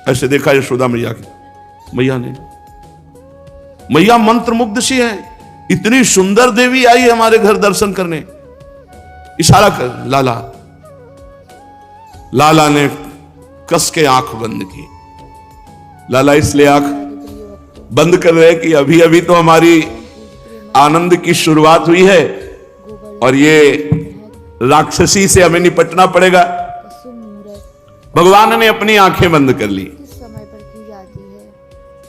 ऐसे देखा यशोदा मैया की, मैया ने, मैया मंत्र मुग्ध सी है, इतनी सुंदर देवी आई हमारे घर दर्शन करने, इशारा कर लाला। लाला ने कस के आंख बंद की। लाला इसलिए आंख बंद कर रहे कि अभी अभी तो हमारी आनंद की शुरुआत हुई है और ये राक्षसी से हमें निपटना पड़ेगा। भगवान ने अपनी आंखें बंद कर ली। समय पर की जाती है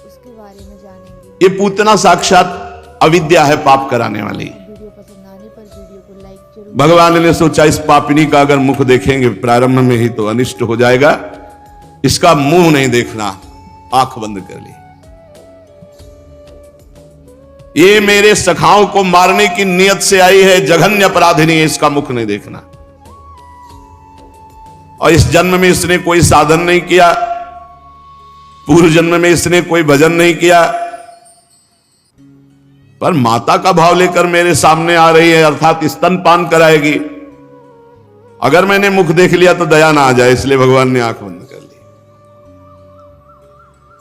उसके बारे में जानेंगे। ये पूतना साक्षात अविद्या है, पाप कराने वाली। वीडियो पसंद आने पर वीडियो को लाइक जरूर। भगवान ने सोचा इस पापिनी का अगर मुख देखेंगे प्रारंभ में ही तो अनिष्ट हो जाएगा, इसका मुंह नहीं देखना, आंख बंद कर ली। ये मेरे सखाओं को मारने की नियत से आई है, जघन्य अपराधिनी है, इसका मुख नहीं देखना। और इस जन्म में इसने कोई साधन नहीं किया, पूर्व जन्म में इसने कोई भजन नहीं किया, पर माता का भाव लेकर मेरे सामने आ रही है, अर्थात स्तनपान कराएगी। अगर मैंने मुख देख लिया तो दया ना आ जाए, इसलिए भगवान ने आंख बंद कर ली।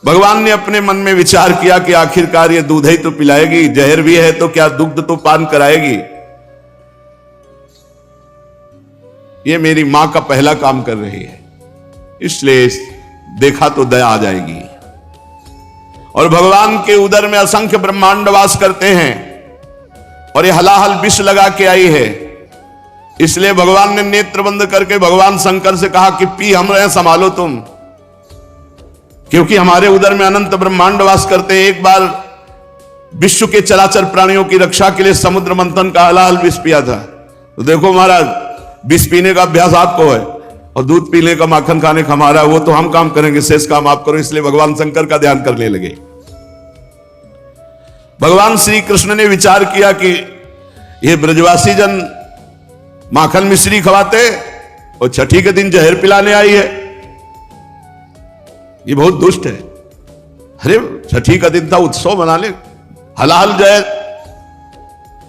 भगवान ने अपने मन में विचार किया कि आखिरकार ये दूध ही तो पिलाएगी, जहर भी है तो क्या दुग्ध तो पान कराएगी। ये मेरी मां का पहला काम कर रही है, इसलिए देखा तो दया आ जाएगी। और भगवान के उदर में असंख्य ब्रह्मांड वास करते हैं और ये हलाहल विष लगा के आई है, इसलिए भगवान ने नेत्र बंद करके भगवान शंकर से कहा कि पी हम रहे, संभालो तुम, क्योंकि हमारे उदर में अनंत ब्रह्मांड वास करते हैं। एक बार विश्व के चराचर प्राणियों की रक्षा के लिए समुद्र मंथन का हलाहल विष पिया था। तो देखो महाराज, विष पीने का अभ्यास आपको है और दूध पीने का, माखन खाने का हमारा, वो तो हम काम करेंगे, शेष काम आप करो। इसलिए भगवान शंकर का ध्यान करने लगे। भगवान श्री कृष्ण ने विचार किया कि ये ब्रजवासी जन माखन मिश्री खवाते और छठी के दिन जहर पिलाने आई है, ये बहुत दुष्ट है। अरे छठी का दिन था, उत्सव मना ले, हलाल जय,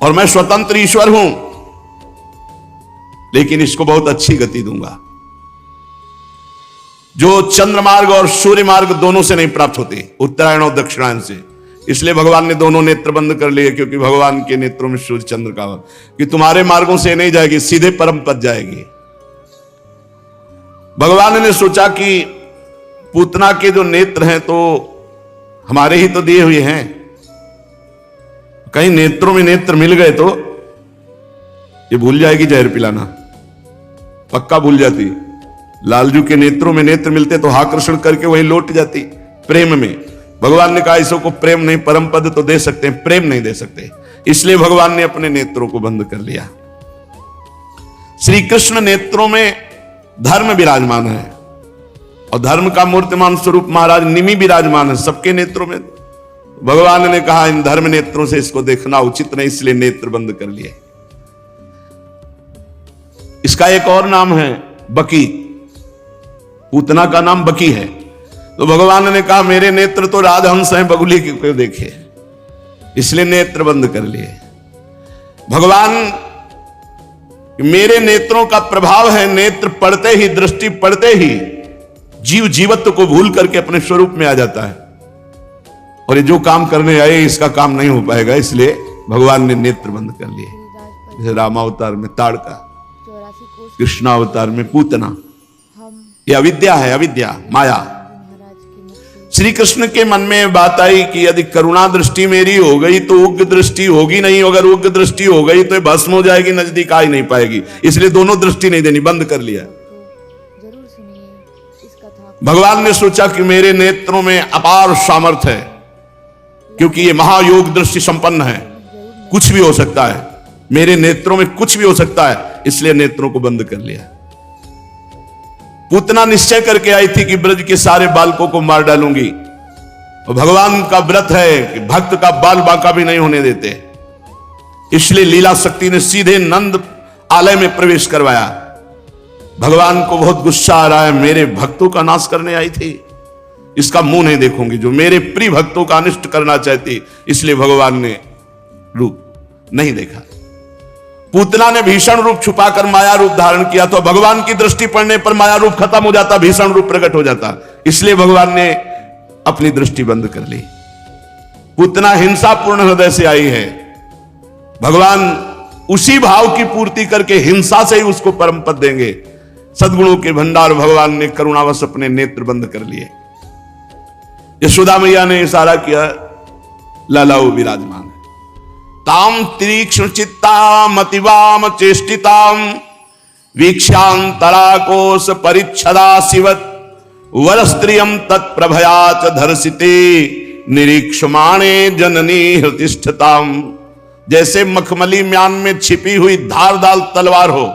और मैं स्वतंत्र ईश्वर हूं, लेकिन इसको बहुत अच्छी गति दूंगा जो चंद्र मार्ग और सूर्य मार्ग दोनों से नहीं प्राप्त होते, उत्तरायण और दक्षिणायन से। इसलिए भगवान ने दोनों नेत्र बंद कर लिए, क्योंकि भगवान के नेत्रों में सूर्य चंद्र का, कि तुम्हारे मार्गों से नहीं जाएगी, सीधे परम पद जाएगी। भगवान ने सोचा कि पूतना के जो नेत्र हैं तो हमारे ही तो दिए हुए हैं, कहीं नेत्रों में नेत्र मिल गए तो ये भूल जाएगी जहर पिलाना, पक्का भूल जाती। लालजू के नेत्रों में नेत्र मिलते तो आकर्षण करके वही लौट जाती प्रेम में। भगवान ने कहा इसको प्रेम नहीं, परम पद तो दे सकते हैं, प्रेम नहीं दे सकते, इसलिए भगवान ने अपने नेत्रों को बंद कर लिया। श्री कृष्ण नेत्रों में धर्म विराजमान है और धर्म का मूर्तिमान स्वरूप महाराज निमि विराजमान है सबके नेत्रों में। भगवान ने कहा इन धर्म नेत्रों से इसको देखना उचित नहीं, इसलिए नेत्र बंद कर लिए। इसका एक और नाम है बकी, पूतना का नाम बकी है। तो भगवान ने कहा मेरे नेत्र तो राजहंस हैं, बगुली को देखे, इसलिए नेत्र बंद कर लिए। भगवान मेरे नेत्रों का प्रभाव है, नेत्र पड़ते ही, दृष्टि पड़ते ही जीव जीवत्व को भूल करके अपने स्वरूप में आ जाता है, और ये जो काम करने आए इसका काम नहीं हो पाएगा, इसलिए भगवान ने नेत्र बंद कर लिए। जैसे रामावतार में ताड़का, कृष्णावतार में पूतना, ये अविद्या है, अविद्या माया। श्री कृष्ण के मन में बात आई कि यदि करुणा दृष्टि मेरी हो गई तो उग्र दृष्टि होगी नहीं, अगर उग्र दृष्टि हो गई तो भस्म हो जाएगी, नजदीक आ ही नहीं पाएगी, इसलिए दोनों दृष्टि नहीं देनी, बंद कर लिया। भगवान ने सोचा कि मेरे नेत्रों में अपार सामर्थ्य है, क्योंकि ये महायोग दृष्टि संपन्न है, कुछ भी हो सकता है, मेरे नेत्रों में कुछ भी हो सकता है, इसलिए नेत्रों को बंद कर लिया। पूतना निश्चय करके आई थी कि ब्रज के सारे बालकों को मार डालूंगी, और भगवान का व्रत है कि भक्त का बाल बांका भी नहीं होने देते, इसलिए लीला शक्ति ने सीधे नंद आलय में प्रवेश करवाया। भगवान को बहुत गुस्सा आ रहा है, मेरे भक्तों का नाश करने आई थी, इसका मुंह नहीं देखूंगी, जो मेरे प्रिय भक्तों का अनिष्ट करना चाहती, इसलिए भगवान ने रूप नहीं देखा। पूतना ने भीषण रूप छुपाकर माया रूप धारण किया तो भगवान की दृष्टि पड़ने पर माया रूप खत्म हो जाता, भीषण रूप प्रकट हो जाता। इसलिए भगवान ने अपनी दृष्टि बंद कर ली। पूतना हिंसापूर्ण हृदय से आई है, भगवान उसी भाव की पूर्ति करके हिंसा से ही उसको परम पद देंगे। सद्गुणों के भंडार भगवान ने करुणावश अपने नेत्र बंद कर लिए। यशोदा मैया ने इशारा किया, लाला वो विराजमान है। ताम तीक्ष्ण चित्ताम अतिवाम चेष्टिताम वीक्षांतराकोश परिच्छदा शिवत वरस्त्रियम तत्प्रभया च धर्षिते निरीक्षमाणे जननी हृतिष्ठताम। जैसे मखमली म्यान में छिपी हुई धारदार तलवार हो,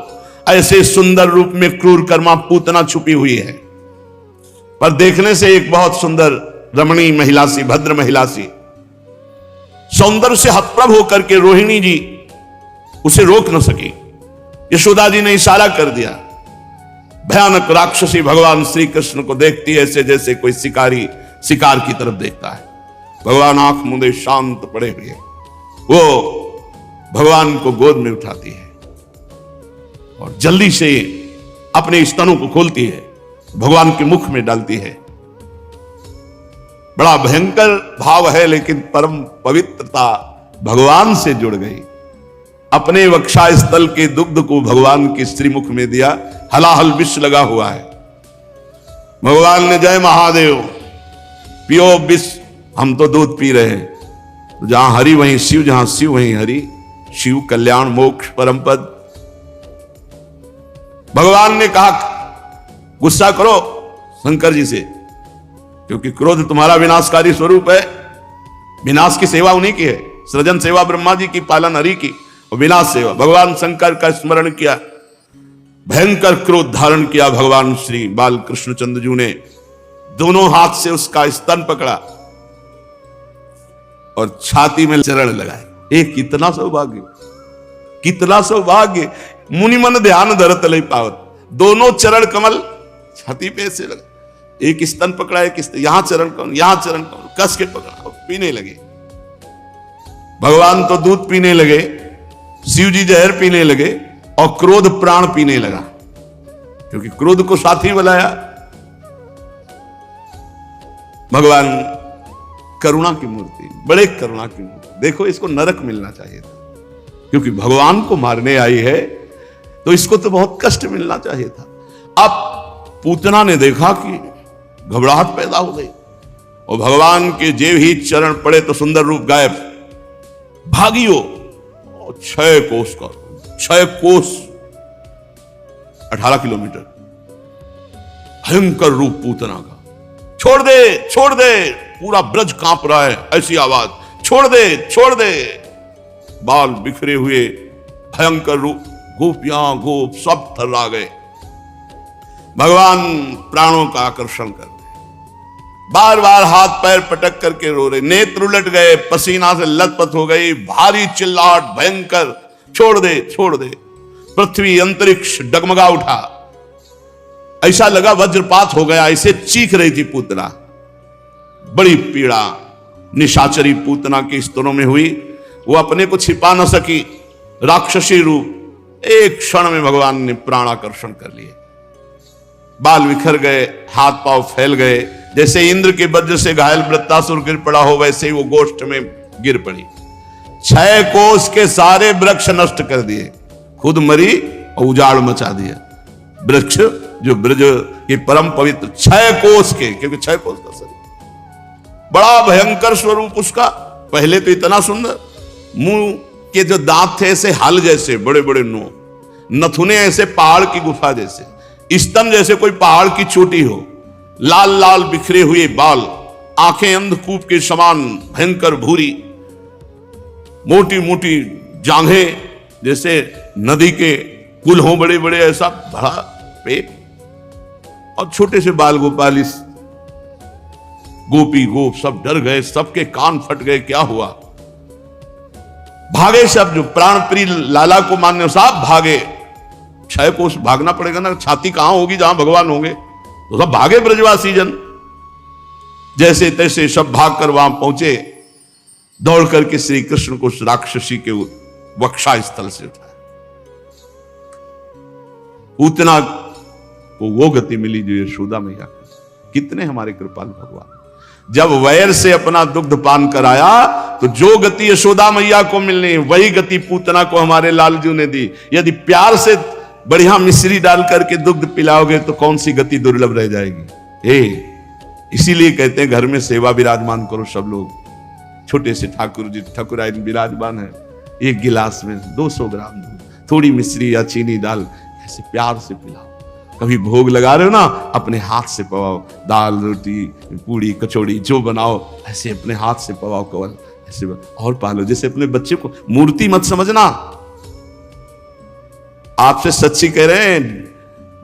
ऐसे सुंदर रूप में क्रूर कर्मा पूतना छुपी हुई है। पर देखने से एक बहुत सुंदर रमणीय महिला सी, भद्र महिला सी, सौंदर्य से हतप्रभ होकर के रोहिणी जी उसे रोक न सकी। यशोदा जी ने इशारा कर दिया। भयानक राक्षसी भगवान श्री कृष्ण को देखती है ऐसे जैसे कोई शिकारी शिकार की तरफ देखता है। भगवान आंख मूंदे शांत पड़े हुए वो भगवान को गोद में उठाती है और जल्दी से अपने स्तनों को खोलती है, भगवान के मुख में डालती है। बड़ा भयंकर भाव है, लेकिन परम पवित्रता भगवान से जुड़ गई। अपने वक्षा स्थल के दुग्ध को भगवान के श्रीमुख में दिया, हलाहल विष लगा हुआ है। भगवान ने जय महादेव, पियो विष, हम तो दूध पी रहे हैं। जहां हरि वहीं शिव, जहां शिव वहीं हरि, शिव कल्याण मोक्ष परम पद। भगवान ने कहा गुस्सा करो शंकर जी से, क्योंकि क्रोध तुम्हारा विनाशकारी स्वरूप है। विनाश की सेवा उन्हीं की है, सृजन सेवा ब्रह्मा जी की, पालन हरि की, और विनाश सेवा भगवान शंकर का स्मरण किया। भयंकर क्रोध धारण किया भगवान श्री बाल कृष्ण चंद्र ने, दोनों हाथ से उसका स्तन पकड़ा और छाती में चरण लगाए। एक कितना सौभाग्य, कितना सौभाग्य। मुनि मन ध्यान धरत लई पावत, दोनों चरण कमल छाती पे से लगा। एक स्तन पकड़ा, एक यहां चरण कमल, यहां चरण कमल, कस के पकड़ा, पीने लगे। भगवान तो दूध पीने लगे, शिव जी जहर पीने लगे और क्रोध प्राण पीने लगा, क्योंकि क्रोध को साथी बनाया। भगवान करुणा की मूर्ति, बड़े करुणा की मूर्ति। देखो, इसको नरक मिलना चाहिए था, क्योंकि भगवान को मारने आई है तो इसको तो बहुत कष्ट मिलना चाहिए था। अब पूतना ने देखा कि घबराहट पैदा हो गई और भगवान के जेब ही चरण पड़े तो सुंदर रूप गायब। भागियो 6 कोस का, 6 कोस 18 किलोमीटर, भयंकर रूप पूतना का। छोड़ दे, छोड़ दे, पूरा ब्रज कांप रहा है, ऐसी आवाज, छोड़ दे, छोड़ दे। बाल बिखरे हुए भयंकर रूप, गोपियां गोप सब थर्रा गए। भगवान प्राणों का आकर्षण कर रहे, बार बार हाथ पैर पटक करके रो रहे, नेत्र उलट गए, पसीना से लथपथ हो गई, भारी चिल्लाहट भयंकर, छोड़ दे, छोड़ दे। पृथ्वी अंतरिक्ष डगमगा उठा, ऐसा लगा वज्रपात हो गया, ऐसे चीख रही थी पूतना। बड़ी पीड़ा निशाचरी पूतना के स्तनों में हुई, वो अपने को छिपा न सकी, राक्षसी रूप एक क्षण में भगवान ने प्राणाकर्षण कर लिए। बाल बिखर गए, हाथ पांव फैल गए, जैसे इंद्र के वज्र से घायल वृत्तासुर गिर पड़ा हो, वैसे ही वो गोष्ठ में गिर पड़ी। 6 कोस के सारे वृक्ष नष्ट कर दिए, खुद मरी और उजाड़ मचा दिया। वृक्ष जो ब्रज के परम पवित्र 6 कोस के, क्योंकि 6 कोस का शरीर, बड़ा भयंकर स्वरूप उसका। पहले तो इतना सुंदर, मुंह के जो दांत थे ऐसे हल जैसे बड़े बड़े, नथुने ऐसे पहाड़ की गुफा जैसे, स्तन जैसे कोई पहाड़ की चोटी हो, लाल लाल बिखरे हुए बाल, आंखें अंधकूप के समान भयंकर भूरी, मोटी मोटी जांघें जैसे नदी के पुल हो बड़े बड़े, ऐसा बड़ा पेट, और छोटे से बाल गोपाल। इस गोपी गोप सब डर गए, सबके कान फट गए, क्या हुआ। भागे सब, जो प्राण प्रिय लाला को मानने सब भागे। 6 कोस भागना पड़ेगा ना, छाती कहां होगी जहां भगवान होंगे, तो सब भागे ब्रजवासी जन। जैसे तैसे सब भागकर वहां पहुंचे, दौड़ करके श्री कृष्ण को राक्षसी के वक्षा स्थल से उठाया। उतना को वो गति मिली जो यशोदा मैया को। कितने हमारे कृपालु भगवान। जब वैर से अपना दुग्ध पान कराया तो जो गति यशोदा मैया को मिलनी वही गति पूतना को हमारे लालजू ने दी। यदि प्यार से बढ़िया मिश्री डाल करके दुग्ध पिलाओगे तो कौन सी गति दुर्लभ रह जाएगी। इसीलिए कहते हैं घर में सेवा विराजमान करो सब लोग। छोटे से ठाकुर जी ठाकुराइन विराजमान है, एक गिलास में 200 ग्राम दूध, थोड़ी मिश्री या चीनी डाल ऐसे प्यार से पिलाओ। कभी भोग लगा रहे हो ना, अपने हाथ से पवाओ, दाल रोटी पूड़ी कचौड़ी जो बनाओ ऐसे अपने हाथ से पवाओ केवल ऐसे और पालो। जैसे अपने बच्चे को मूर्ति मत समझना। आपसे सच्ची कह रहे हैं,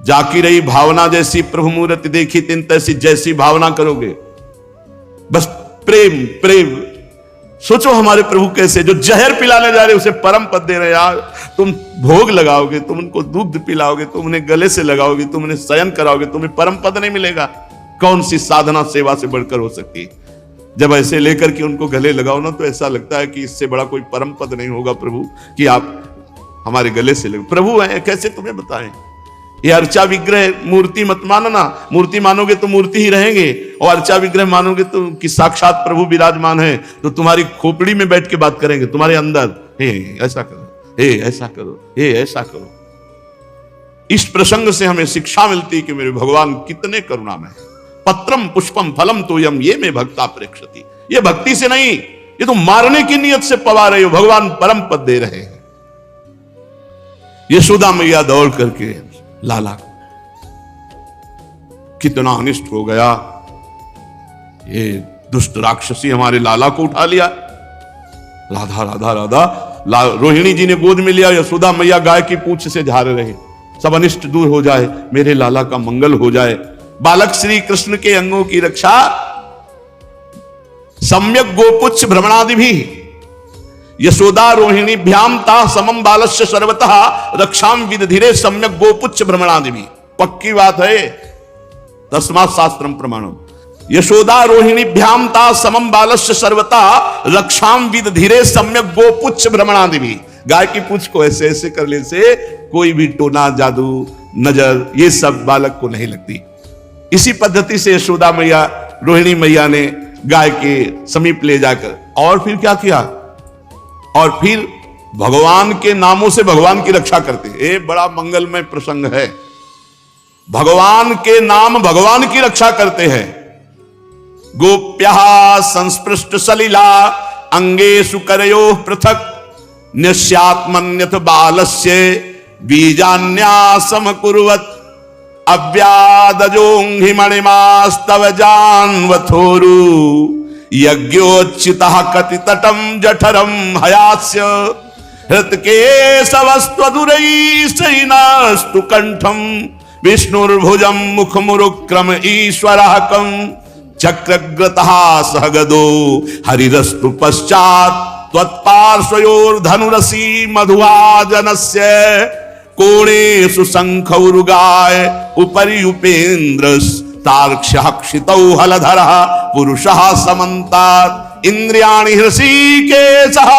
जाकी रही भावना जैसी प्रभु मूर्ति देखी तिन तैसी, जैसी भावना करोगे बस प्रेम प्रेम। सोचो हमारे प्रभु कैसे, जो जहर पिलाने जा रहे उसे परम पद दे रहे यार। तुम भोग लगाओगे, तुम उनको दूध पिलाओगे, तुम उन्हें गले से लगाओगे, तुम उन्हें शयन कराओगे, तुम्हें परम पद नहीं मिलेगा। कौन सी साधना सेवा से बढ़कर हो सकती है। जब ऐसे लेकर के उनको गले लगाओ ना तो ऐसा लगता है कि इससे बड़ा कोई परम पद नहीं होगा प्रभु कि आप हमारे गले से लगे। प्रभु है कैसे तुम्हें बताएं। ये अर्चा विग्रह मूर्ति मत मानना। मूर्ति मानोगे तो मूर्ति ही रहेंगे, और अर्चा विग्रह मानोगे तो कि साक्षात प्रभु विराजमान है तो तुम्हारी खोपड़ी में बैठ के बात करेंगे तुम्हारे अंदर। हे ऐसा करो, हे ऐसा करो, हे ऐसा करो। इस प्रसंग से हमें शिक्षा मिलती कि मेरे भगवान कितने करुणामय है। पत्रम पुष्पम फलम तोयम ये में भक्ता प्रेक्षति। ये भक्ति से नहीं, ये तो मारने की नियत से पवा रहे हो। भगवान परम पद दे रहे हैं। यशोदा मैया दौड़ करके लाला कितना अनिष्ट हो गया। ये दुष्ट राक्षसी हमारे लाला को उठा लिया। राधा राधा राधा रोहिणी जी ने गोद में लिया। यशोदा मैया गाय की पूंछ से झाड़ रहे, सब अनिष्ट दूर हो जाए, मेरे लाला का मंगल हो जाए। बालक श्री कृष्ण के अंगों की रक्षा सम्यक गोपुच्छ भ्रमणादि भी यशोदा रोहिणी भ्याम ता समम बालस्य सर्वतः रक्षाम विदधिरे सम्यक गोपुच्छ भ्रमणादि भी। पक्की बात है, तस्मात् शास्त्रम प्रमाणम। यशोदा रोहिणी भ्याम ता समम बालस्य सर्वतः रक्षाम विदधिरे सम्यक गोपुच्छ भ्रमणादि भी। गाय की पूंछ को ऐसे ऐसे कर ले से कोई भी टोना जादू नजर ये सब बालक को नहीं लगती। इसी पद्धति से यशोदा मैया रोहिणी मैया ने गाय के समीप ले जाकर और फिर क्या किया, और फिर भगवान के नामों से भगवान की रक्षा करते। ये बड़ा मंगलमय प्रसंग है। भगवान के नाम भगवान की रक्षा करते हैं। गोप्यः संस्पृष्ट सलिला अंगेषु करयोः पृथक् निस्यात्मन्यथ बालस्य बीजान्यासम कुर्वत् अव्यादजोंहि मणिमास्तव जानवथोरु यज्ञोच्युतः कतितटं जठरं हयास्य हृतकेशवस्त्वदुरैः कंठं विष्णुर्भुजं मुखमुरुक्रम ईश्वरः कं चक्रग्रतः सह गदो हरिरस्तु पश्चात् त्वत्पार्श्वयोर्धनुरसी मधुवाजनस्य कोणेषु शंखौरुगाय उपरि उपेन्द्रस् तार्क्ष्यः क्षितौ हलधरः पुरुषः समन्तात् इंद्रियाणि हृषीकेशः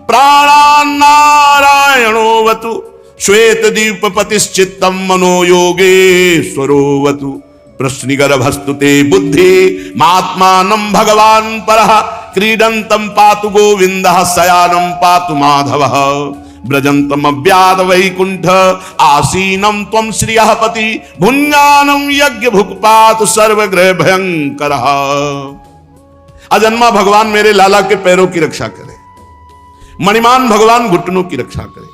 प्राणान्नारायणोऽवतु श्वेतदीपपतिश्चित्तं मनो योगेश्वरोऽवतु प्रश्निगर्भस्तु ते बुद्धि मात्मानं भगवान् परः क्रीडन्तं पातु गोविन्दः शयानं पातु माधवः ब्रजन्तम अव्याद वैकुंठ आसीनम त्वं श्रियः पति भुञ्जानं यज्ञ भुक्पातु सर्वग्रह भयंकर। अजन्मा भगवान मेरे लाला के पैरों की रक्षा करे, मणिमान भगवान घुटनों की रक्षा करे,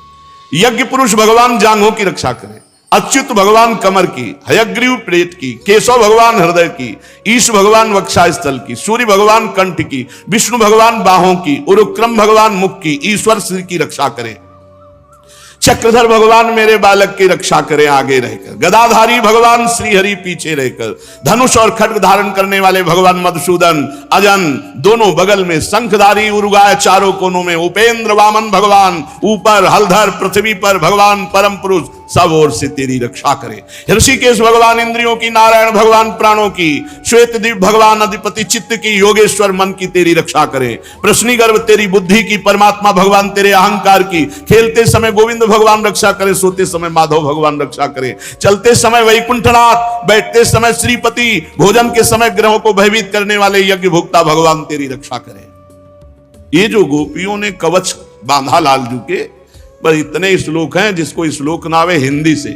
यज्ञ पुरुष भगवान जांघों की रक्षा करे, अच्युत भगवान कमर की, हयग्रीव पेट की, केशव भगवान हृदय की, ईश भगवान वक्षस्थल की, सूर्य भगवान कंठ की, विष्णु भगवान बाहों की, उरुक्रम भगवान मुख की, ईश्वर सिर की रक्षा करे। चक्रधर भगवान मेरे बालक की रक्षा करें आगे रहकर, गदाधारी भगवान श्रीहरि पीछे रहकर, धनुष और खड्ग धारण करने वाले भगवान मधुसूदन अजन दोनों बगल में, शंखधारी उरुगाय चारों कोनों में, उपेंद्र वामन भगवान ऊपर, हलधर पृथ्वी पर भगवान परम पुरुष सब ओर से तेरी रक्षा करे। ऋषिकेश भगवान इंद्रियों की, नारायण भगवान प्राणों की, श्वेतद्वीप भगवान अधिपति चित्त की, योगेश्वर मन की तेरी रक्षा करे। प्रश्निगर्भ तेरी बुद्धि की, परमात्मा भगवान तेरे अहंकार की। खेलते समय गोविंद भगवान रक्षा करे, सोते समय माधव भगवान रक्षा करे, चलते समय वैकुंठनाथ, बैठते समय श्रीपति, भोजन के समय ग्रहों को भयभीत करने वाले यज्ञ भोक्ता भगवान तेरी रक्षा करे। ये जो गोपियों ने कवच बांधा लालजू के, पर इतने श्लोक हैं जिसको श्लोक नावे हिंदी से,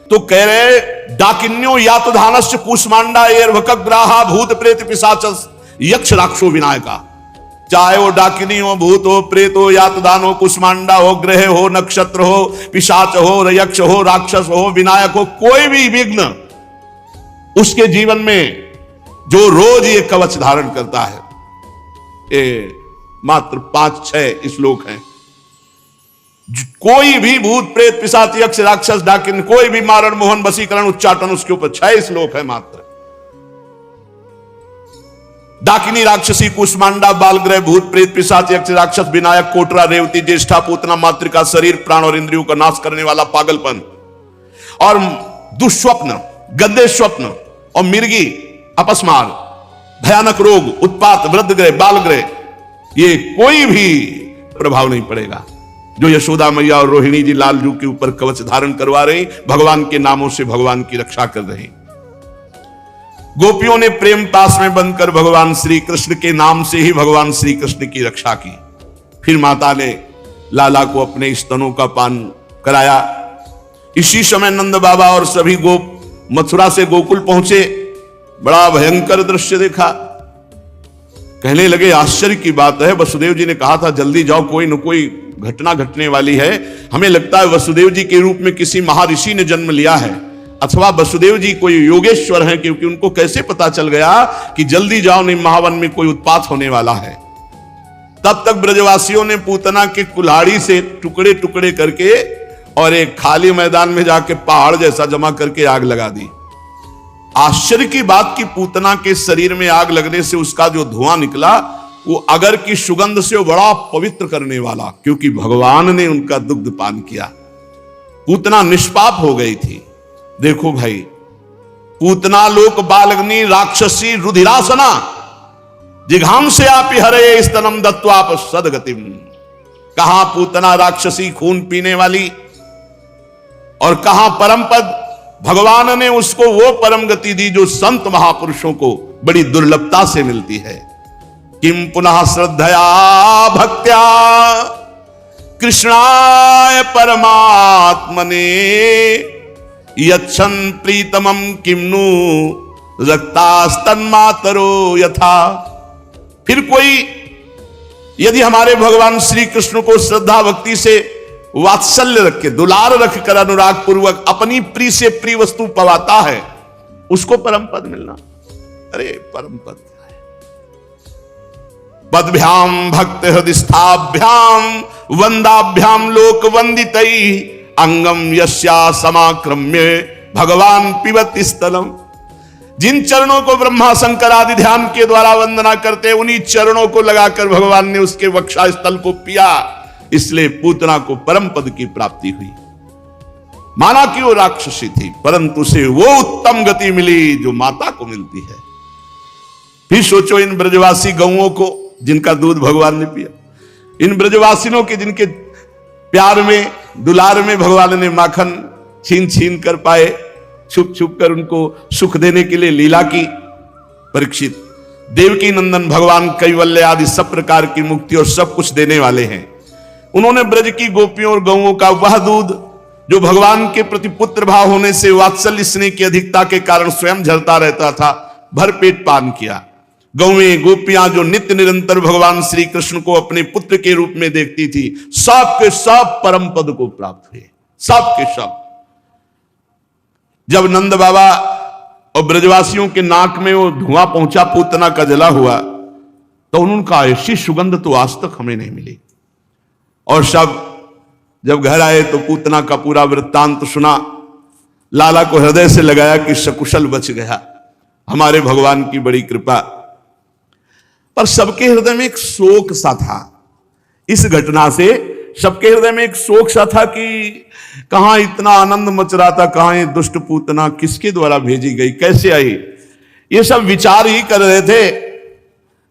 तो कह रहे डाकिन्यो यातधानस्य कूष्मांडा एर्भकग्राहा भूत प्रेत पिशाच यक्ष राक्षो विनायका। चाहे वो डाकिनी हो, भूत हो, प्रेत हो, यातदान हो, कुष्मांडा हो, ग्रह हो, नक्षत्र हो, पिशाच हो, यक्ष हो, राक्षस हो, विनायक हो, कोई भी विघ्न उसके जीवन में जो रोज ये कवच धारण करता है। ये मात्र 5-6 श्लोक हैं। कोई भी भूत प्रेत पिशाच यक्ष राक्षस डाकिन, कोई भी मारण मोहन वशीकरण उच्चाटन, उसके ऊपर 6 श्लोक है मात्र। डाकिनी राक्षसी कुष्मांडा बालग्रह भूत प्रेत पिशाच यक्ष राक्षस विनायक कोटरा रेवती ज्येष्ठा पूतना मातृका शरीर प्राण और इंद्रियों का नाश करने वाला पागलपन और दुष्स्वप्न गंदे स्वप्न और मिर्गी अपस्मार भयानक रोग उत्पात वृद्ध ग्रह बाल ग्रह, ये कोई भी प्रभाव नहीं पड़ेगा। जो यशोदा मैया और रोहिणी जी लालजू के ऊपर कवच धारण करवा रही, भगवान के नामों से भगवान की रक्षा कर रही। गोपियों ने प्रेम पास में बनकर भगवान श्री कृष्ण के नाम से ही भगवान श्री कृष्ण की रक्षा की। फिर माता ने लाला को अपने स्तनों का पान कराया। इसी समय नंद बाबा और सभी गोप मथुरा से गोकुल पहुंचे। बड़ा भयंकर दृश्य देखा। कहने लगे आश्चर्य की बात है, वसुदेव जी ने कहा था जल्दी जाओ, कोई न कोई घटना घटने वाली है। हमें लगता है वसुदेव जी के रूप में किसी महर्षि ने जन्म लिया है, अथवा वसुदेव जी कोई योगेश्वर हैं, क्योंकि उनको कैसे पता चल गया कि जल्दी जाओ नहीं, महावन में कोई उत्पात होने वाला है। तब तक ब्रजवासियों ने पूतना के कुल्हाड़ी से टुकड़े टुकड़े करके और एक खाली मैदान में जाके पहाड़ जैसा जमा करके आग लगा दी। आश्चर्य की बात कि पूतना के शरीर में आग लगने से उसका जो धुआं निकला वो अगर की सुगंध से बड़ा पवित्र करने वाला, क्योंकि भगवान ने उनका दुग्ध पान किया। पूतना निष्पाप हो गई थी। देखो भाई, पूतना लोक बालग्नि राक्षसी रुधिरासना जिघाम से आप हरे स्तनम दत्वाप सदगतिम। कहां पूतना राक्षसी खून पीने वाली और कहां परम पद। भगवान ने उसको वो परम गति दी जो संत महापुरुषों को बड़ी दुर्लभता से मिलती है। किम पुनः श्रद्धया भक्त्या कृष्णाय परमात्मने यच्छन प्रीतमं किम्नु रक्तास्तन्मातरो यथा। फिर कोई यदि हमारे भगवान श्री कृष्ण को श्रद्धा भक्ति से वात्सल्य रख के दुलार रखकर अनुराग पूर्वक अपनी प्रिय से प्रिय वस्तु पवाता है, उसको परम पद मिलना। अरे परम पद क्या है? पदभ्याम भक्त हृदयस्थाभ्याम वंदाभ्याम लोक वंदितई अंगम यस्या समाक्रम्य भगवान पिबति स्थलम। जिन चरणों को ब्रह्मा शंकर आदि ध्यान के द्वारा वंदना करते, उन्हीं चरणों को लगाकर भगवान ने उसके वक्षा स्थल को पिया। इसलिए पूतना को परम पद की प्राप्ति हुई। माना कि वो राक्षसी थी, परंतु उसे वो उत्तम गति मिली जो माता को मिलती है। फिर सोचो इन ब्रजवासी गौओं को जिनका दूध भगवान ने पिया, इन ब्रजवासियों के जिनके प्यार में दुलार में भगवान ने माखन छीन छीन कर पाए, छुप छुप कर उनको सुख देने के लिए लीला की। परीक्षित देवकी नंदन भगवान कैवल्य आदि सब प्रकार की मुक्ति और सब कुछ देने वाले हैं। उन्होंने ब्रज की गोपियों और गौओं का वह दूध जो भगवान के प्रति पुत्र भाव होने से वात्सल्य स्नेह की अधिकता के कारण स्वयं झरता रहता था, भरपेट पान किया। गौएं गोपियां जो नित्य निरंतर भगवान श्री कृष्ण को अपने पुत्र के रूप में देखती थी, सब के सब परम पद को प्राप्त हुए, सब के सब। जब नंद बाबा और ब्रजवासियों के नाक में वो धुआं पहुंचा पूतना का जला हुआ, तो उन्होंने कहा ऐसी सुगंध तो आज तक हमें नहीं मिली। और सब जब घर आए तो पूतना का पूरा वृत्तांत सुना। लाला को हृदय से लगाया कि सकुशल बच गया, हमारे भगवान की बड़ी कृपा। पर सबके हृदय में एक शोक सा था। इस घटना से सबके हृदय में एक शोक सा था कि कहां इतना आनंद मच रहा था, कहां ये दुष्ट पूतना किसके द्वारा भेजी गई, कैसे आई, ये सब विचार ही कर रहे थे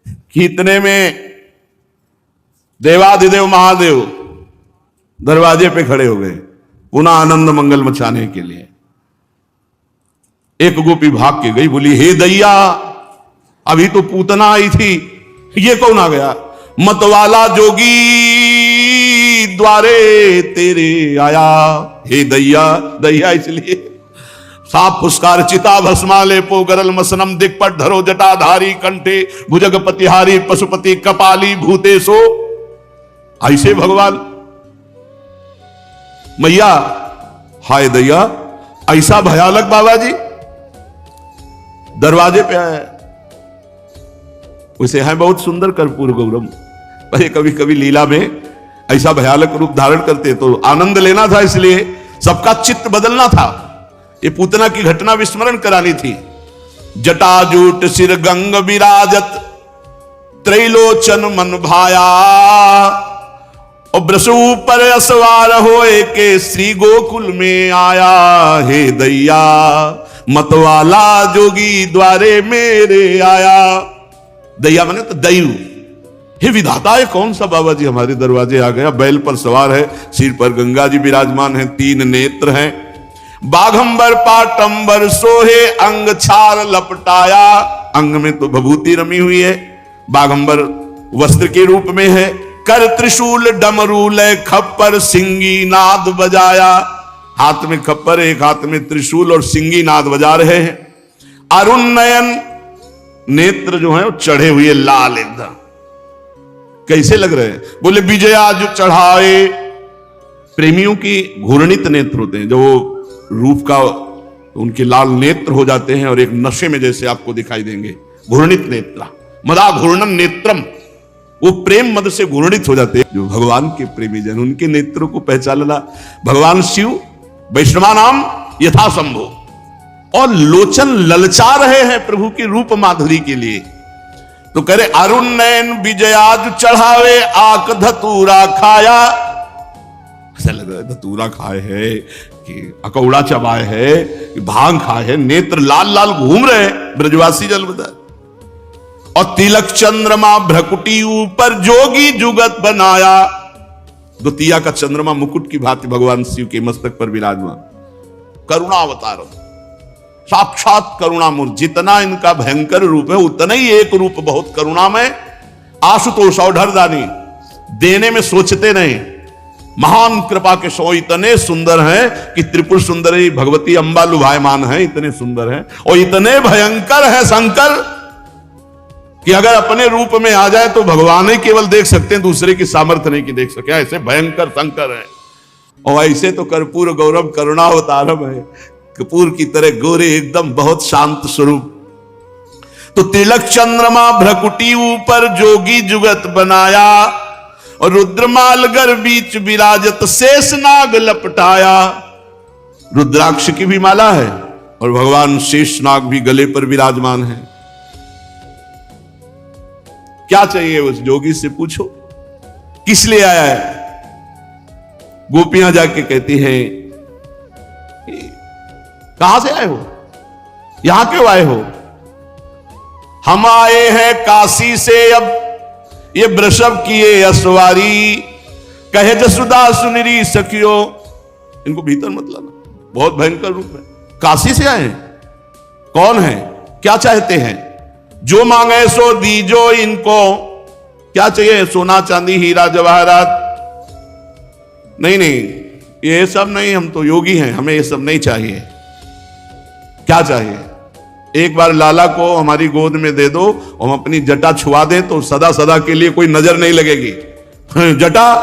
कि इतने में देवाधिदेव महादेव दरवाजे पे खड़े हो गए पुनः आनंद मंगल मचाने के लिए। एक गोपी भाग के गई, बोली हे दैया, अभी तो पूतना आई थी, ये कौन आ गया? मतवाला जोगी द्वारे तेरे आया। हे दैया, दैया इसलिए साप पुष्कार चिता भस्माले पो गरल मसनम दिक्पट धरो जटाधारी कंठे भुजग पतिहारी पशुपति कपाली भूतेशो। ऐसे भगवान मैया, हाय दैया, ऐसा भयानक बाबा जी दरवाजे पे आया। उसे है बहुत सुंदर कर्पूर गौरम, पर कभी कभी लीला में ऐसा भयानक रूप धारण करते तो आनंद लेना था, इसलिए सबका चित्त बदलना था। ये पूतना की घटना विस्मरण करानी थी। जटाजूट सिर गंग विराजत त्रैलोचन मन भाया और ब्रसु पर असवार होए के श्री गोकुल में आया। हे दैया, मतवाला जोगी द्वारे मेरे आया। दैया माने तो दैव। हे विधाता, ये कौन सा बाबा जी हमारे दरवाजे आ गया? बैल पर सवार है, सिर पर गंगा जी विराजमान है, 3 नेत्र हैं, बाघंबर पाटंबर सोहे अंग छार लपटाया। अंग में तो भभूति रमी हुई है, बाघंबर वस्त्र के रूप में है, कर त्रिशूल डमरू लय खप्पर सिंगी नाद बजाया। हाथ में खप्पर, एक हाथ में त्रिशूल और सिंगी नाद बजा रहे हैं। अरुण नयन, नेत्र जो है वो चढ़े हुए लाल एकदम, कैसे लग रहे हैं? बोले विजया जो चढ़ाए। प्रेमियों की घूर्णित नेत्र होते हैं, जो रूप का उनके लाल नेत्र हो जाते हैं और एक नशे में जैसे आपको दिखाई देंगे। घूर्णित नेत्र, मदा घूर्णन नेत्रम, वो प्रेम मद से घूर्णित हो जाते हैं। जो भगवान के प्रेमी जन, उनके नेत्रों को पहचानना। भगवान शिव वैष्णवा नाम यथा संभव, और लोचन ललचा रहे हैं प्रभु की रूप माधुरी के लिए। तो करे अरुण नयन विजयाज चढ़ावे आक धतूरा खाया। ऐसा लग रहा है धतूरा खाए है कि अकौड़ा चबाए है कि भांग खाए है। नेत्र लाल लाल घूम रहे हैं, ब्रजवासी जल बता। और तिलक चंद्रमा भ्रकुटी ऊपर जोगी जुगत बनाया। द्वितीया का चंद्रमा मुकुट की भांति भगवान शिव के मस्तक पर विराजमान। करुणा अवतार, साक्षात करुणामूर्ति। जितना इनका भयंकर रूप है उतना ही एक रूप बहुत करुणामय। आशुतोष औढ़रदानी, देने में सोचते नहीं, महान कृपा के सो इतने सुंदर हैं कि त्रिपुर सुंदरी भगवती अंबा लुभायमान है, इतने सुंदर हैं। और इतने भयंकर है शंकर कि अगर अपने रूप में आ जाए तो भगवान ही केवल देख सकते हैं, दूसरे की सामर्थ्य नहीं की देख सके। ऐसे भयंकर शंकर है। और ऐसे तो कर्पूर गौरव करुणावतारम है, कपूर की तरह गोरे एकदम, बहुत शांत स्वरूप। तो तिलक चंद्रमा भ्रकुटी ऊपर जोगी जुगत बनाया और रुद्रमालगर बीच विराजत शेष नाग लपटाया। रुद्राक्ष की भी माला है और भगवान शेष नाग भी गले पर विराजमान है। क्या चाहिए उस जोगी से पूछो, किस लिए आया है? गोपियां जाके कहती हैं, कहां से आए हो, यहां क्यों आए हो? हम आए हैं काशी से, अब ये वृषभ किए असवारी, कहे जसुदा सुनरी सखियो। इनको भीतर मत लाना, बहुत भयंकर रूप है। काशी से आए हैं, कौन है, क्या चाहते हैं? जो मांगे सो दीजो इनको। क्या चाहिए? सोना चांदी हीरा जवाहरात? नहीं नहीं, ये सब नहीं, हम तो योगी हैं, हमें ये सब नहीं चाहिए। क्या चाहिए? एक बार लाला को हमारी गोद में दे दो, हम अपनी जटा छुआ दें तो सदा सदा के लिए कोई नजर नहीं लगेगी। जटा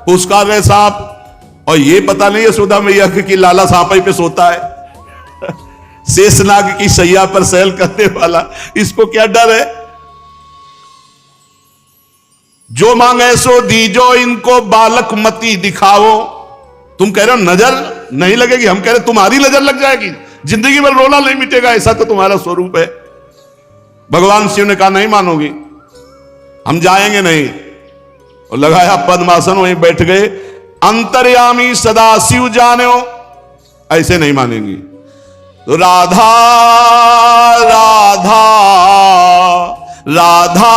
पुष्कार रहे सांप, और ये पता नहीं यशोदा मैया कि लाला सांप पे सोता है। शेषनाग की सैया पर सैल करने वाला, इसको क्या डर है? जो मांगे सो दीजो इनको, बालक मती दिखाओ। तुम कह रहे हो नजर नहीं लगेगी, हम कह रहे तुम्हारी नजर लग जाएगी, जिंदगी में रोना नहीं मिटेगा, ऐसा तो तुम्हारा स्वरूप है। भगवान शिव ने कहा नहीं मानोगी, हम जाएंगे नहीं। और लगाया पद्मासन, वहीं बैठ गए। अंतर्यामी सदाशिव जानो, ऐसे नहीं मानेंगी। तो राधा राधा राधा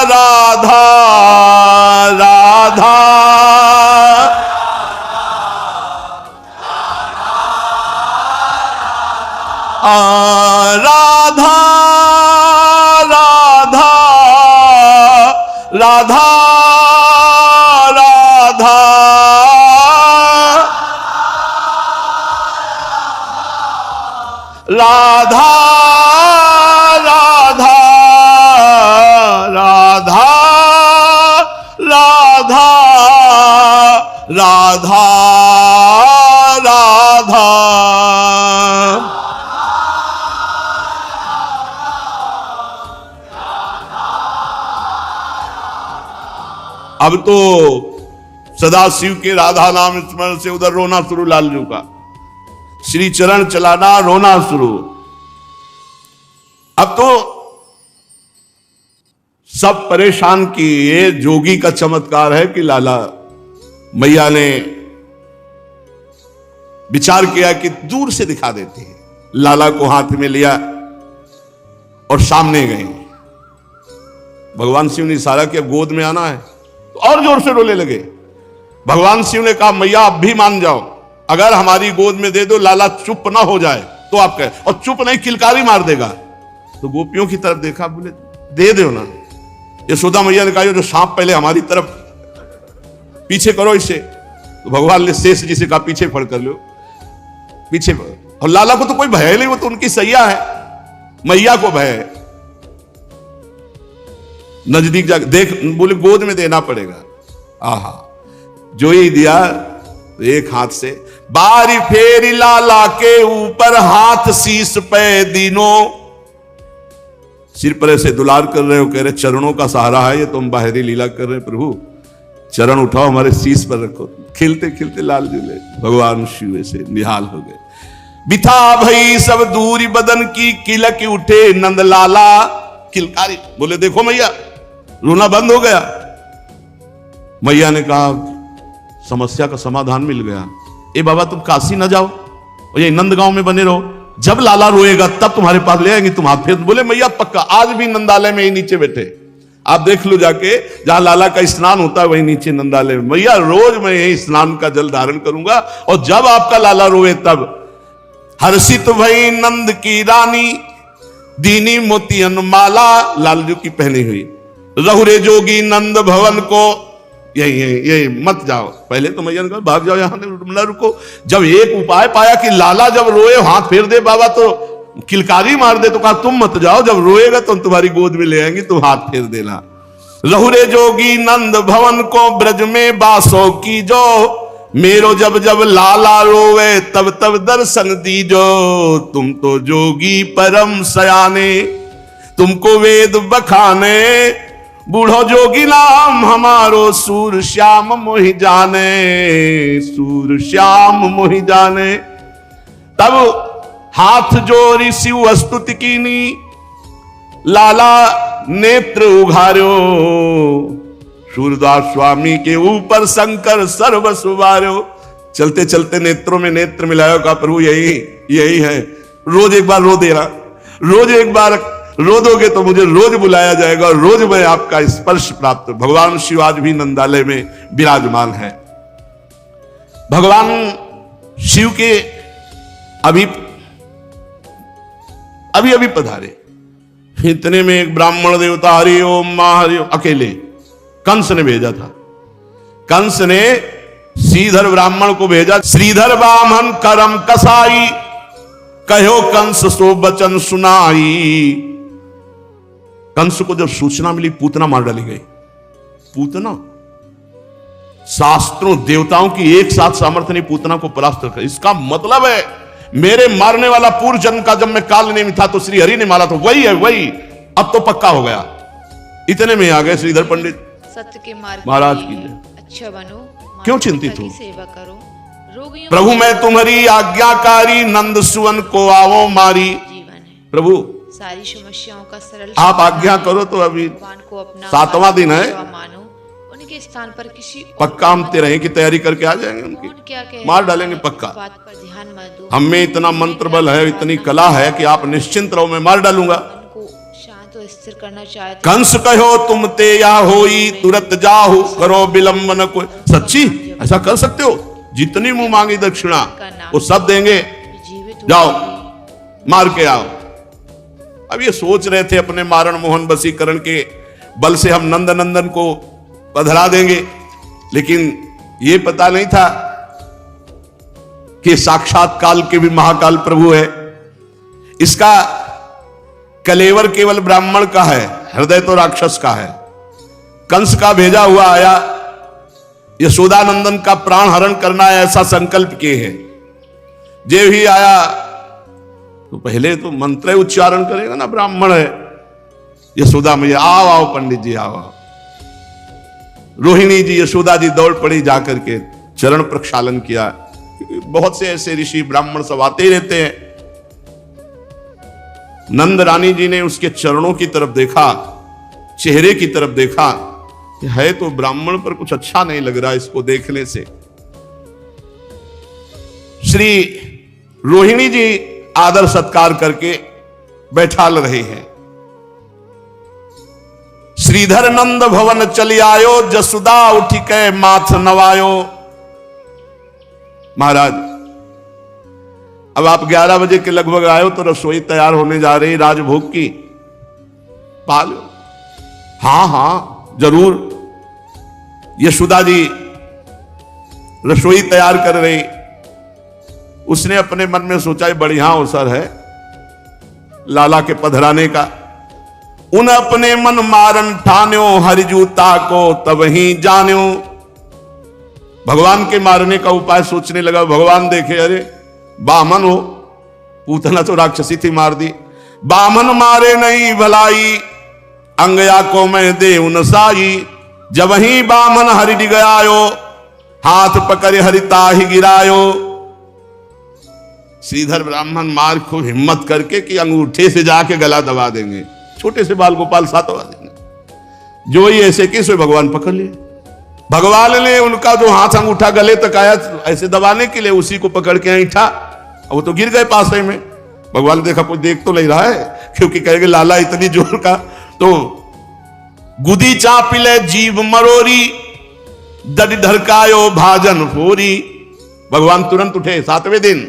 राधा राधा राधा राधा राधा राधा राधा राधा राधा राधा राधा राधा। अब तो सदाशिव के राधा नाम स्मरण से उधर रोना शुरू, लालजू का श्री चरण चलाना, रोना शुरू। अब तो सब परेशान कि ये जोगी का चमत्कार है कि लाला। मैया ने विचार किया कि दूर से दिखा देते हैं। लाला को हाथ में लिया और सामने गए। भगवान शिव ने इशारा किया गोद में आना है, तो और जोर से रोने लगे। भगवान शिव ने कहा मैया अब भी मान जाओ, अगर हमारी गोद में दे दो, लाला चुप ना हो जाए तो आप कहे, और चुप नहीं किलकारी मार देगा। तो गोपियों की तरफ देखा, बोले दे दो ना। यशोदा मैया ने कहा जो सांप पहले हमारी तरफ पीछे करो इसे। तो भगवान ने शेष जी से कहा पीछे फड़ कर लो, पीछे फड़। और लाला को तो कोई भय नहीं, वो तो उनकी सैया है, मैया को भय है। नजदीक जाकर देख, बोले गोद में देना पड़ेगा। आहा, जो ही दिया तो एक हाथ से बारी फेरी लाला के ऊपर, हाथ शीश पे दीनों। सिर पर ऐसे दुलार कर रहे हो, कह रहे चरणों का सहारा है ये, तुम बाहरी लीला कर रहे प्रभु, चरण उठाओ हमारे शीश पर रखो। खिलते खिलते लाल झूले भगवान शिव से निहाल हो गए। बिथा भई सब दूरी बदन की, किलक उठे नंद लाला किलकारी। बोले देखो मैया, रोना बंद हो गया। मैया ने कहा समस्या का समाधान मिल गया। ए बाबा तुम काशी ना जाओ और ये नंदगांव में बने रहो, जब लाला रोएगा तब तुम्हारे पास ले आएंगे, तुम हाथ फेर। बोले मैया पक्का, आज भी नंदालय में ही नीचे बैठे, आप देख लो जाके, जहां लाला का स्नान होता है वही नीचे नंदालय में। मैया रोज मैं यही स्नान का जल धारण करूंगा, और जब आपका लाला रोए तब। हर्षित भई नंद की रानी, दीनी मोतियन माला, लालजू की पहनी हुई। रहुरे जोगी नंद भवन को, यही मत जाओ। पहले तो मैया ने कहा भाग जाओ, यहां न रुको। जब एक उपाय पाया कि लाला जब रोए हाथ फेर दे बाबा, तो किलकारी मार दे, तो कहा तुम मत जाओ, जब रोएगा तो तुम्हारी गोद में ले आएंगे, तुम हाथ फेर देना। रहुरे जोगी नंद भवन को, ब्रज में बासों की जो, मेरो जब जब लाला रोवे तब तब दर्शन दीजो। तुम तो जोगी परम सयाने, तुमको वेद बखाने, बूढ़ो जोगी नाम हमारो, सूर श्याम मोहि जाने, सूर श्याम मोहि जाने। तब हाथ जोड़ी शिव स्तुति कीनी, लाला नेत्र उघार्यो, सूरदास स्वामी के ऊपर शंकर सर्व सुवार्यो। चलते चलते नेत्रों में नेत्र मिलायो, का प्रभु यही है। रोज एक बार रो देना, रोज एक बार रो दोगे तो मुझे रोज बुलाया जाएगा, और रोज मैं आपका स्पर्श प्राप्त। भगवान शिव आज भी नंदालय में विराजमान है। भगवान शिव के अभी पधारे। इतने में एक ब्राह्मण देवता हरि ओम मां हरि ओम, अकेले कंस ने भेजा था। कंस ने श्रीधर ब्राह्मण को भेजा, श्रीधर ब्राह्मण करम कसाई, कहो कंस सो बचन सुनाई। कंस को जब सूचना मिली, पूतना मार डाली गई। पूतना, शास्त्रों देवताओं की एक साथ सामर्थ्य नहीं पूतना को परास्त कर। इसका मतलब है मेरे मारने वाला पूर्व जन्म का जब मैं काल नहीं था तो श्री हरि ने मारा, तो वही है वही, अब तो पक्का हो गया। इतने में आ गए श्रीधर पंडित। सत्य के मार्ग महाराज की अच्छा बनो, क्यों चिंतित हो? सेवा करो, रोगियों प्रभु मैं तुम्हारी आज्ञाकारी, नंद सुवन को आवो मारी। जीवन है प्रभु सारी समस्याओं का सरल आप आज्ञा करो तो अभी भगवान को अपना 7वां दिन है। मानो, उनके स्थान पर किसी पक्का हम तेरह की तैयारी करके आ जाएंगे, उनकी कौन क्या कहे, मार डालेंगे पक्का। इस बात पर ध्यान मत दो। हम में इतना मंत्र बल है, इतनी कला है कि आप निश्चिंत रहो, मैं मार डालूंगा। मन को शांत और स्थिर करना चाहते कंस कहो तुम ते या होई, तुरंत जाहु करो विलंब न कोई। सच्ची ऐसा कर सकते हो? जितनी मुंह मांगी दक्षिणा वो सब देंगे, जीवित जाओ मार के आओ। अब ये सोच रहे थे अपने मारण मोहन वशीकरण के बल से हम नंद नंदन को पधरा देंगे, लेकिन ये पता नहीं था कि साक्षात काल के भी महाकाल प्रभु है। इसका कलेवर केवल ब्राह्मण का है, हृदय तो राक्षस का है। कंस का भेजा हुआ आया, यशोदानंदन का प्राण हरण करना है ऐसा संकल्प किए हैं। जे भी आया तो पहले तो मंत्र उच्चारण करेगा ना, ब्राह्मण है। यशोदा मैया आओ आओ पंडित जी आओ आओ। रोहिणी जी यशोदा जी दौड़ पड़ी, जाकर के चरण प्रक्षालन किया। बहुत से ऐसे ऋषि ब्राह्मण सब आते ही रहते हैं। नंद रानी जी ने उसके चरणों की तरफ देखा, चेहरे की तरफ देखा, है तो ब्राह्मण पर कुछ अच्छा नहीं लग रहा इसको देखने से। श्री रोहिणी जी आदर सत्कार करके बैठाल रहे हैं। श्रीधर नंद भवन चली आयो, जसुदा उठी के माथ नवायो। महाराज अब आप 11 बजे के लगभग आयो तो रसोई तैयार होने जा रही राजभोग की, पा लो। हाँ हाँ जरूर। यशोदा जी रसोई तैयार कर रही। उसने अपने मन में सोचा बढ़िया अवसर है लाला के पधराने का। उन अपने मन मारन ठान्यो, हरिजूता को तब ही जान्यो। भगवान के मारने का उपाय सोचने लगा। भगवान देखे अरे बामन हो, पूतना तो राक्षसी थी, मार दी। बामन मारे नहीं भलाई, अंगया को मैं दे उनसाई। जब ही बामन हरि डिगयायो, हाथ पकड़े हरिता ही गिरायो। श्रीधर ब्राह्मण मार खूब हिम्मत करके कि अंगूठे से जाके गला दबा देंगे, छोटे से बाल गोपाल सातवा देंगे। जो ही ऐसे किसे भगवान पकड़ लिए। भगवान ने उनका जो हाथ अंगूठा गले तक आया ऐसे दबाने के लिए, उसी को पकड़ के ऐठा, वो तो गिर गए पास में। भगवान ने देखा कोई देख तो नहीं रहा है, क्योंकि कहेंगे लाला इतनी जोर का। तो गुदी चापिले जीव मरोरी, दड ढरकायो भाजन फोरी। भगवान तुरंत उठे, 7वें दिन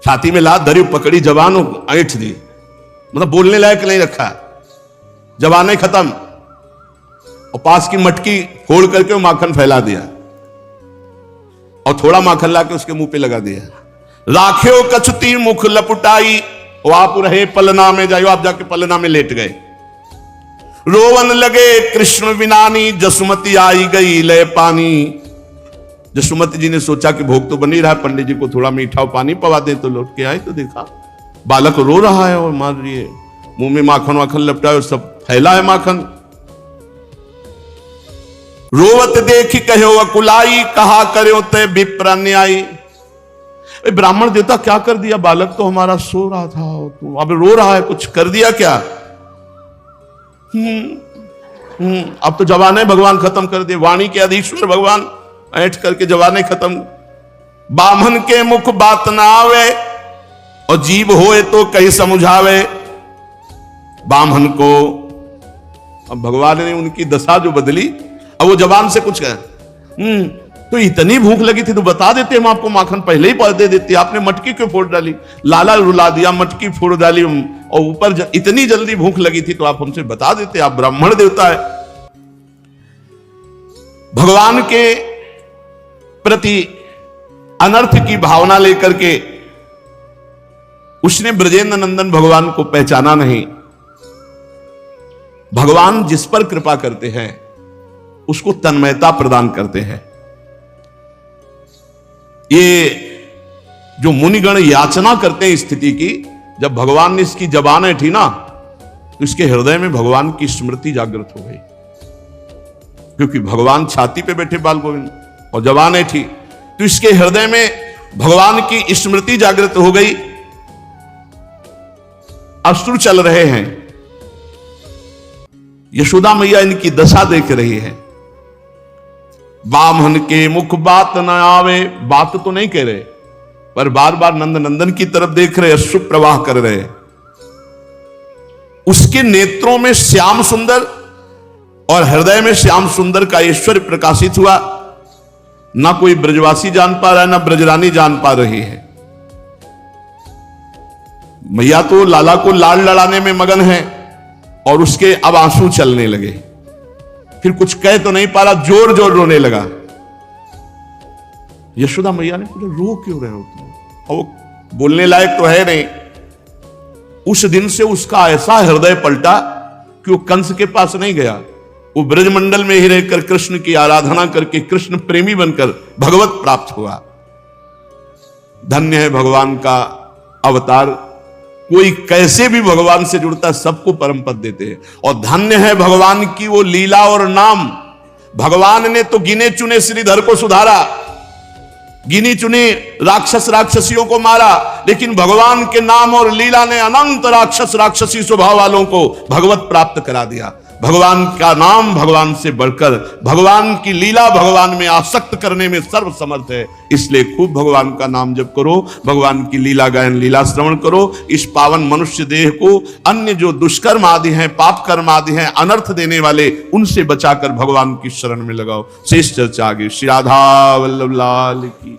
छाती में लात धरी, पकड़ी जवान ऐठ दी, मतलब बोलने लायक नहीं रखा, जवानें खत्म। और पास की मटकी फोड़ करके वो माखन फैला दिया और थोड़ा माखन लाके उसके मुंह पे लगा दिया। राख्यो कछुती मुख लपुटाई, वो आप रहे पलना में जाइयो, आप जाके पलना में लेट गए। रोवन लगे कृष्ण विनानी, जसुमती आई गई ले पानी। जसुमती जी ने सोचा कि भोग तो बन ही रहा है, पंडित जी को थोड़ा मीठा पानी पवा दे। तो लौट के आई तो देखा बालक रो रहा है और मार रही है, मुंह में माखन वाखन लपटा, सब फैला है माखन। रोवत देखी कहो अकुलाई, कहा करो ते विप्र न्यायी। ब्राह्मण देवता क्या कर दिया, बालक तो हमारा सो रहा था, तो अब रो रहा है, कुछ कर दिया क्या? अब तो जवाने भगवान खत्म कर दिए। वाणी के अधीश्वर भगवान ऐठ करके जवाने खत्म। बामन के मुख बात ना आवे, और जीव होए तो कहीं समझावे। बामन को अब भगवान ने उनकी दशा जो बदली, अब वो जवान से कुछ कह, तो इतनी भूख लगी थी तो बता देते, हम आपको माखन पहले ही दे देते, आपने मटकी क्यों फोड़ डाली? लाला रुला दिया, मटकी फोड़ डाली, और ऊपर इतनी जल्दी भूख लगी थी तो आप हमसे बता देते, आप ब्राह्मण देवता है। भगवान के प्रति अनर्थ की भावना लेकर के उसने ब्रजेंद्र नंदन भगवान को पहचाना नहीं। भगवान जिस पर कृपा करते हैं उसको तन्मयता प्रदान करते हैं। ये जो मुनिगण याचना करते हैं स्थिति की, जब भगवान ने इसकी जबान ऐठी ना तो इसके हृदय में भगवान की स्मृति जागृत हो गई, क्योंकि भगवान छाती पे बैठे बाल गोविंद और जबान ऐठी, तो इसके हृदय में भगवान की स्मृति जागृत हो गई। अश्रु चल रहे हैं, यशोदा मैया इनकी दशा देख रही है। बामन के मुख बात न आवे, बात तो नहीं कह रहे पर बार बार नंद नंदन की तरफ देख रहे, अश्रु प्रवाह कर रहे। उसके नेत्रों में श्याम सुंदर और हृदय में श्याम सुंदर का ऐश्वर्य प्रकाशित हुआ। ना कोई ब्रजवासी जान पा रहा है, ना ब्रजरानी जान पा रही है। मैया तो लाला को लाड़ लड़ाने में मगन है और उसके अब आंसू चलने लगे। फिर कुछ कह तो नहीं पा रहा, जोर जोर रोने लगा। यशोदा मैया ने पूछा, रो क्यों रहे हो तुम? और वो बोलने लायक तो है नहीं। उस दिन से उसका ऐसा हृदय पलटा कि वो कंस के पास नहीं गया, वो ब्रजमंडल में ही रहकर कृष्ण की आराधना करके कृष्ण प्रेमी बनकर भगवत प्राप्त हुआ। धन्य है भगवान का अवतार। कोई कैसे भी भगवान से जुड़ता है, सबको परम पद देते हैं। और धन्य है भगवान की वो लीला और नाम। भगवान ने तो गिने चुने श्रीधर को सुधारा, गिनी चुनी राक्षस राक्षसियों को मारा, लेकिन भगवान के नाम और लीला ने अनंत राक्षस राक्षसी स्वभाव वालों को भगवत प्राप्त करा दिया। भगवान का नाम भगवान से बढ़कर, भगवान की लीला भगवान में आसक्त करने में सर्वसमर्थ है। इसलिए खूब भगवान का नाम जप करो, भगवान की लीला गायन लीला श्रवण करो। इस पावन मनुष्य देह को अन्य जो दुष्कर्म आदि हैं, पाप कर्म आदि हैं, अनर्थ देने वाले, उनसे बचाकर भगवान की शरण में लगाओ। शेष चर्चा आगे। श्री राधा वल्लभ लाल की।